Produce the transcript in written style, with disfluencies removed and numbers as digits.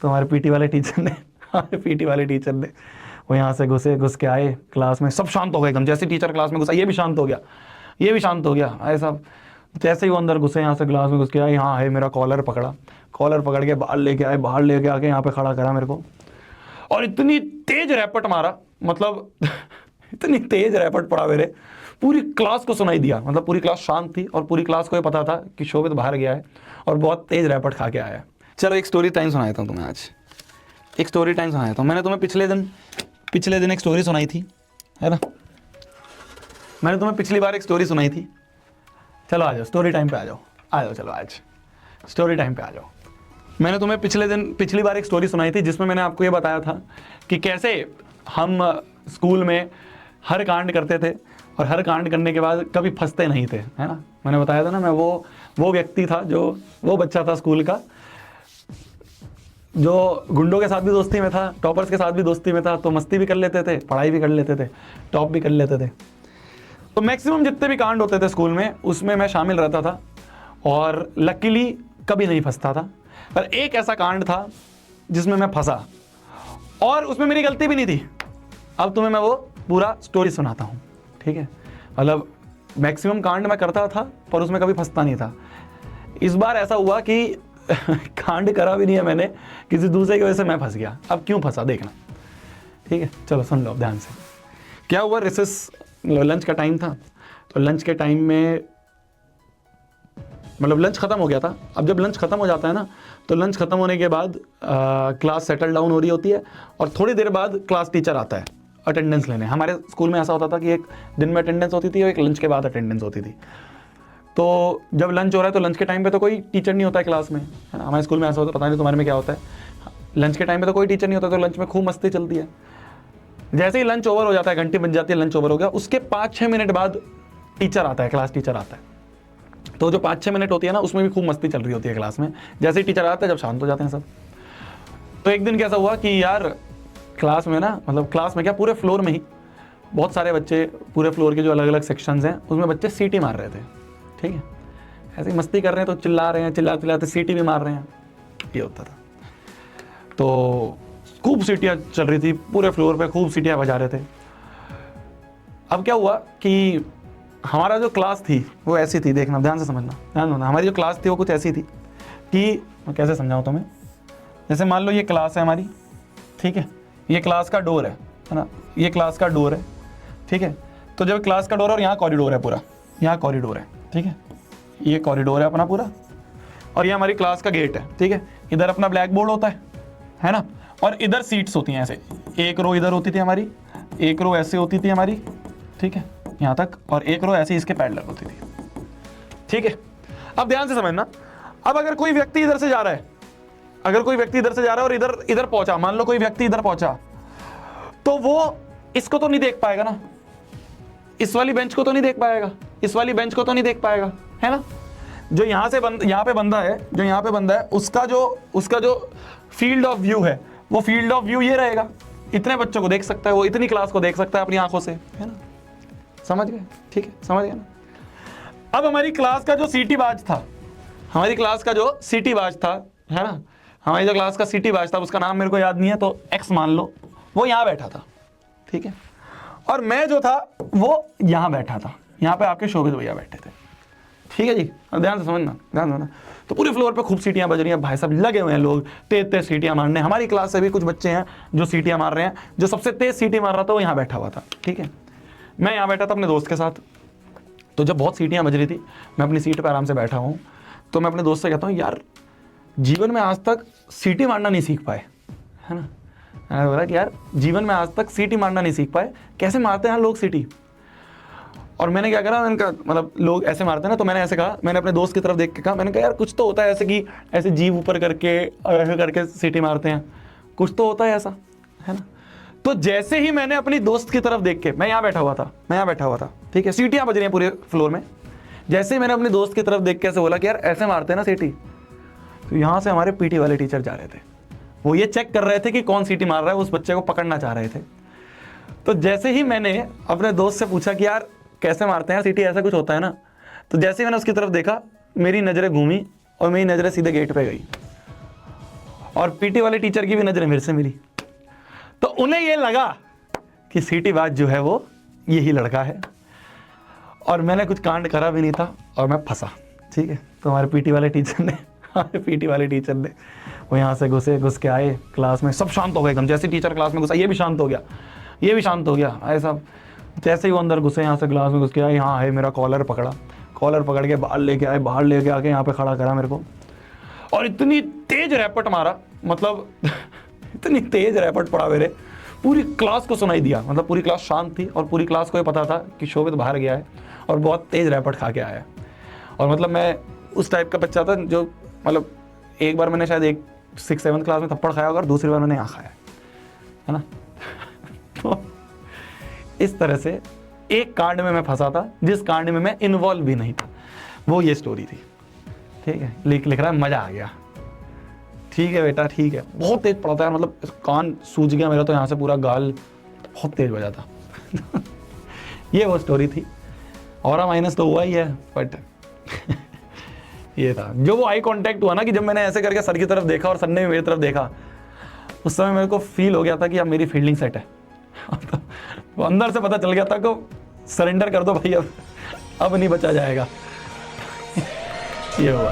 तो हमारे पीटी वाले टीचर ने वो यहाँ से घुस के आए क्लास में, सब शांत हो गए एकदम। जैसे टीचर क्लास में घुसा ये भी शांत हो गया, ऐसा। जैसे ही वो अंदर घुसे यहाँ से क्लास में घुस के आए, यहाँ है मेरा कॉलर पकड़ के बाहर लेके आके यहाँ पे खड़ा करा मेरे को, और इतनी तेज रैपट मारा, मतलब इतनी तेज रैपट पड़ा मेरे, पूरी क्लास को सुनाई दिया। मतलब पूरी क्लास शांत थी और पूरी क्लास को ये पता था कि शोभित बाहर गया है और बहुत तेज रैपट खा के आया है। चलो एक स्टोरी टाइम सुनाता हूँ तुम्हें आज, मैंने तुम्हें पिछले दिन एक स्टोरी सुनाई थी, है ना। मैंने तुम्हें पिछली बार एक स्टोरी सुनाई थी। चलो आ जाओ स्टोरी टाइम पे आ जाओ, चलो आज स्टोरी टाइम पे आ जाओ। मैंने तुम्हें पिछली बार एक स्टोरी सुनाई थी जिसमें मैंने आपको ये बताया था कि कैसे हम स्कूल में हर कांड करते थे और हर कांड करने के बाद कभी फंसते नहीं थे, है ना। मैंने बताया था ना, मैं वो व्यक्ति था, जो वो बच्चा था स्कूल का जो गुंडों के साथ भी दोस्ती में था, टॉपर्स के साथ भी दोस्ती में था, तो मस्ती भी कर लेते थे, पढ़ाई भी कर लेते थे, टॉप भी कर लेते थे। तो मैक्सिमम जितने भी कांड होते थे स्कूल में उसमें मैं शामिल रहता था और लकीली कभी नहीं फंसता था। पर एक ऐसा कांड था जिसमें मैं फंसा और उसमें मेरी गलती भी नहीं थी। अब तुम्हें मैं वो पूरा स्टोरी सुनाता हूँ, ठीक है। मतलब मैक्सिमम कांड मैं करता था पर उसमें कभी फंसता नहीं था। इस बार ऐसा हुआ कि कांड करा भी नहीं है मैंने, किसी दूसरे की वजह से मैं फंस गया। अब क्यों फंसा देखना, ठीक है। चलो सुन लो ध्यान से। क्या हुआ, रिसेस लंच का टाइम था, तो लंच के टाइम में मतलब लंच खत्म हो गया था। अब जब लंच खत्म हो जाता है ना, तो लंच खत्म होने के बाद क्लास सेटल डाउन हो रही होती है और थोड़ी देर बाद क्लास टीचर आता है अटेंडेंस लेने। हमारे स्कूल में ऐसा होता था कि एक दिन में अटेंडेंस होती थी और एक लंच के बाद अटेंडेंस होती थी। तो जब लंच हो रहा है तो लंच के टाइम पे तो कोई टीचर नहीं होता है क्लास में, है ना। हमारे स्कूल में ऐसा होता है, पता नहीं तुम्हारे में क्या होता है। लंच के टाइम पे तो कोई टीचर नहीं होता, तो लंच में खूब मस्ती चलती है। जैसे ही लंच ओवर हो जाता है, घंटी बज जाती है, लंच ओवर हो गया, उसके 5-6 मिनट बाद टीचर आता है, क्लास टीचर आता है। तो जो 5-6 मिनट होती है ना, उसमें भी खूब मस्ती चल रही होती है क्लास में। जैसे ही टीचर आता है, जब शांत हो जाते हैं सब। तो एक दिन कैसा हुआ कि यार क्लास में ना, मतलब क्लास में क्या, पूरे फ्लोर में ही बहुत सारे बच्चे, पूरे फ्लोर के जो अलग अलग सेक्शंस हैं उसमें बच्चे सीटी मार रहे थे, ठीक है। ऐसे ही मस्ती कर रहे हैं तो चिल्ला रहे हैं, चिल्लाते सीटी भी मार रहे हैं, ये होता था। तो खूब सीटियाँ चल रही थी पूरे फ्लोर पे, खूब सीटियाँ बजा रहे थे। अब क्या हुआ कि हमारा जो क्लास थी वो ऐसी थी, देखना ध्यान से समझना, हमारी जो क्लास थी वो कुछ ऐसी थी कि मैं कैसे समझाऊँ तुम्हें। जैसे मान लो ये क्लास है हमारी, ठीक है, ये क्लास का डोर है ना, ये क्लास का डोर है, ठीक है। तो जब क्लास का डोर है और यहाँ कॉरिडोर है पूरा, यहाँ कॉरिडोर है, ठीक है, ये कॉरिडोर है अपना पूरा, और ये हमारी क्लास का गेट है, ठीक है। इधर अपना ब्लैक बोर्ड होता है ना, और इधर सीट्स होती हैं ऐसे, एक रो इधर होती थी हमारी, एक रो ऐसे होती थी हमारी, ठीक है, यहाँ तक, और एक रो ऐसे इसके पैरेलल होती थी, ठीक है। अब ध्यान से समझना, अब अगर कोई व्यक्ति इधर से जा रहा है, और इधर पहुंचा, मान लो कोई व्यक्ति इधर पहुंचा, तो वो इसको तो नहीं देख पाएगा ना, इस वाली बेंच को तो नहीं देख पाएगा, इस वाली बेंच को तो नहीं देख पाएगा, है ना। जो यहाँ पे बंदा है, उसका जो फील्ड ऑफ व्यू है, वो फील्ड ऑफ व्यू ये रहेगा, इतने बच्चों को देख सकता है वो, इतनी क्लास को देख सकता है अपनी आंखों से, है ना। समझ गए, ठीक है, समझ गए ना। अब हमारी क्लास का जो सीटी बाज था, है ना, हमारी जो क्लास का सीटी बाज था, उसका नाम मेरे को याद नहीं है, तो एक्स मान लो, वो यहाँ बैठा था, ठीक है, और मैं जो था वो यहाँ बैठा था, यहाँ पे आपके शोभित भैया बैठे थे, ठीक है जी। ध्यान से समझना, तो पूरे फ्लोर पे खूब सीटियां बज रही हैं, भाई साहब लगे हुए हैं लोग तेज सीटियां मारने। हमारी क्लास से भी कुछ बच्चे हैं जो सीटियां मार रहे हैं, जो सबसे तेज सीटी मार रहा था वो यहाँ बैठा हुआ था, ठीक है। मैं यहाँ बैठा था अपने दोस्त के साथ। तो जब बहुत सीटियां बज रही थी, मैं अपनी सीट पर आराम से बैठा हूँ, तो मैं अपने दोस्त से कहता हूँ, यार जीवन में आज तक सीटी मारना नहीं सीख पाए, है ना। मैंने बोला कि यार जीवन में आज तक सीटी मारना नहीं सीख पाए, कैसे मारते हैं लोग सीटी। और मैंने क्या करा, मैंने कहा मतलब लोग ऐसे मारते हैं ना, तो मैंने ऐसे कहा, मैंने अपने दोस्त की तरफ देख के कहा, मैंने कहा यार कुछ तो होता है ऐसे कि ऐसे जीभ ऊपर करके ऐसे करके सीटी मारते हैं, कुछ तो होता है ऐसा, है ना। तो जैसे ही मैंने अपनी दोस्त की तरफ देख के, मैं यहाँ बैठा हुआ था, ठीक है, सीटियाँ बज रही हैं पूरे फ्लोर में, जैसे ही मैंने अपनी दोस्त की तरफ देख के ऐसे बोला कि यार ऐसे मारते हैं ना सीटी, तो यहाँ से हमारे पीटी वाले टीचर जा रहे थे, वो ये चेक कर रहे थे कि कौन सीटी मार रहा है, उस बच्चे को पकड़ना चाह रहे थे। तो जैसे ही मैंने अपने दोस्त से पूछा कि यार कैसे मारते हैं सीटी, ऐसा कुछ होता है ना, तो जैसे ही मैंने उसकी तरफ देखा, मेरी नज़रें घूमी और मेरी नज़रें सीधे गेट पे गई। और पीटी वाले टीचर की भी नज़रें मेरे से मिली। तो उन्हें ये लगा कि सीटी बाज जो है वो यही लड़का है, और मैंने कुछ कांड करा भी नहीं था और मैं फंसा। ठीक है, तो हमारे पीटी वाले टीचर ने वो यहाँ से घुस के आए क्लास में, सब शांत हो गए एकदम। जैसे टीचर क्लास में घुसा ये भी शांत हो गया, ये भी शांत हो गया। ऐसा जैसे ही वो अंदर घुसे, यहाँ से क्लास में घुस के आए, यहाँ आए, मेरा कॉलर पकड़ के बाहर लेके आके यहाँ पे खड़ा करा मेरे को, और इतनी तेज रैपट मारा, मतलब इतनी तेज रैपट पड़ा मेरे, पूरी क्लास को सुनाई दिया। मतलब पूरी क्लास शांत थी और पूरी क्लास को ये पता था कि शोभित बाहर गया है और बहुत तेज रैपट खा के आया है। और मतलब मैं उस टाइप का बच्चा था जो, मतलब एक बार मैंने शायद 6-7 क्लास में थप्पड़ खाया होगा और दूसरी बार मैंने यहाँ खाया है ना। तो इस तरह से एक कांड में मैं फंसा था जिस कांड में मैं इन्वॉल्व भी नहीं था, वो ये स्टोरी थी। ठीक है, लिख रहा है, मज़ा आ गया। ठीक है बेटा, ठीक है। बहुत तेज पड़ा था यार, मतलब कान सूज गया मेरा, तो यहाँ से पूरा गाल बहुत तेज बजा था। ये वो स्टोरी थी। और माइनस तो हुआ ही है, बट ये था जो वो आई कांटेक्ट हुआ ना, कि जब मैंने ऐसे करके सर की तरफ देखा और सर ने भी मेरी तरफ देखा, उस समय मेरे को फील हो गया था कि अब मेरी फील्डिंग सेट है। वो अंदर से पता चल गया था कि सरेंडर कर दो भाई, अब नहीं बचा जाएगा। ये हुआ।